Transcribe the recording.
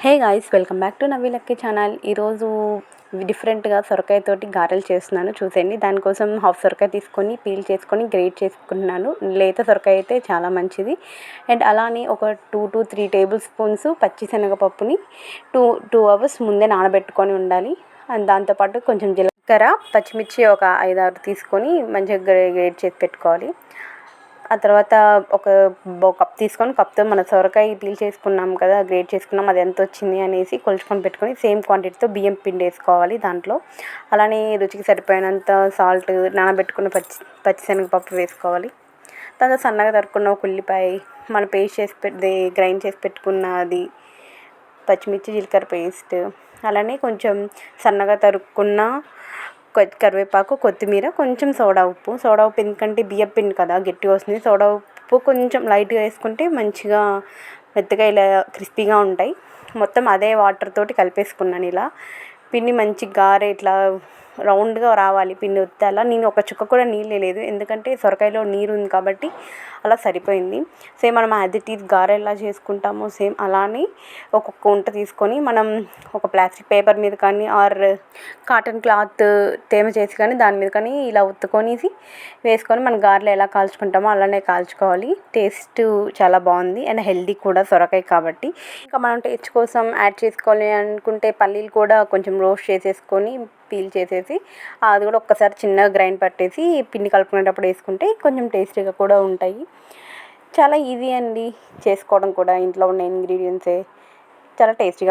Hey guys, welcome back to Navi Lucky channel. ఈరోజు డిఫరెంట్గా సొరకాయతోటి గారెలు చేస్తున్నాను, చూసేయండి. దానికోసం హాఫ్ సొరకాయ తీసుకొని పీల్ చేసుకొని గ్రేట్ చేసుకుంటున్నాను. లేత సొరకాయ అయితే చాలా మంచిది. అండ్ అలానే ఒక 2 to 3 టేబుల్ స్పూన్స్ పచ్చిశనగపప్పుని టూ అవర్స్ ముందే నానబెట్టుకొని ఉండాలి. అండ్ దాంతోపాటు కొంచెం జీలకర్ర, పచ్చిమిర్చి ఒక 5-6 తీసుకొని మంచిగా గ్రేట్ చేసి పెట్టుకోవాలి. ఆ తర్వాత ఒక కప్ తీసుకొని, కప్తో మన సొరకాయ పీల్ చేసుకున్నాం కదా, గ్రేట్ చేసుకున్నాం, అది ఎంత వచ్చింది అనేసి కొలుచుకొని పెట్టుకొని సేమ్ క్వాంటిటీతో బియ్యం పిండి వేసుకోవాలి దాంట్లో. అలానే రుచికి సరిపోయినంత సాల్ట్, నానబెట్టుకున్న పచ్చిశనగపప్పు వేసుకోవాలి. తర్వాత సన్నగా తరుక్కున్న ఒక ఉల్లిపాయ, మన పేస్ట్ చేసి గ్రైండ్ చేసి పెట్టుకున్న అది, పచ్చిమిర్చి, జీలకర్ర పేస్ట్, అలానే కొంచెం సన్నగా తరుక్కున్న కరివేపాకు, కొత్తిమీర, కొంచెం సోడా ఉప్పు ఎందుకంటే బియ్యం పిండి కదా గట్టిగా వస్తుంది. సోడా ఉప్పు కొంచెం లైట్గా వేసుకుంటే మంచిగా మెత్తగా ఇలా క్రిస్పీగా ఉంటాయి. మొత్తం అదే వాటర్ తోటి కలిపేసుకున్నాను. ఇలా పిండి మంచి గారె ఇట్లా రౌండ్గా రావాలి పిండి అలా. నేను ఒక చుక్క కూడా నీళ్ళు వేయలేదు, ఎందుకంటే సొరకాయలో నీరు ఉంది కాబట్టి అలా సరిపోయింది. సేమ్ మనం యాజ్ ఇట్ ఈజ్ గారె ఎలా చేసుకుంటామో సేమ్ అలానే ఒక్కొక్క వంట తీసుకొని మనం ఒక ప్లాస్టిక్ పేపర్ మీద కానీ ఆర్ కాటన్ క్లాత్ తేమ చేసి కానీ దాని మీద కానీ ఇలా ఒత్తుకొనేసి వేసుకొని మనం గారెలు ఎలా కాల్చుకుంటామో అలానే కాల్చుకోవాలి. టేస్ట్ చాలా బాగుంది అండ్ హెల్దీ కూడా సొరకాయ కాబట్టి. ఇంకా మనం టేస్ట్ కోసం యాడ్ చేసుకోవాలి అనుకుంటే పల్లీలు కూడా కొంచెం రోస్ట్ చేసేసుకొని పీల్ చేసేసి అది కూడా ఒక్కసారి చిన్నగా గ్రైండ్ పట్టేసి పిండి కలుపుకునేటప్పుడు వేసుకుంటే కొంచెం టేస్టీగా కూడా ఉంటాయి. చాలా ఈజీ అండి చేసుకోవడం కూడా, ఇంట్లో ఉన్న ఇంగ్రీడియంట్సే, చాలా టేస్టీగా.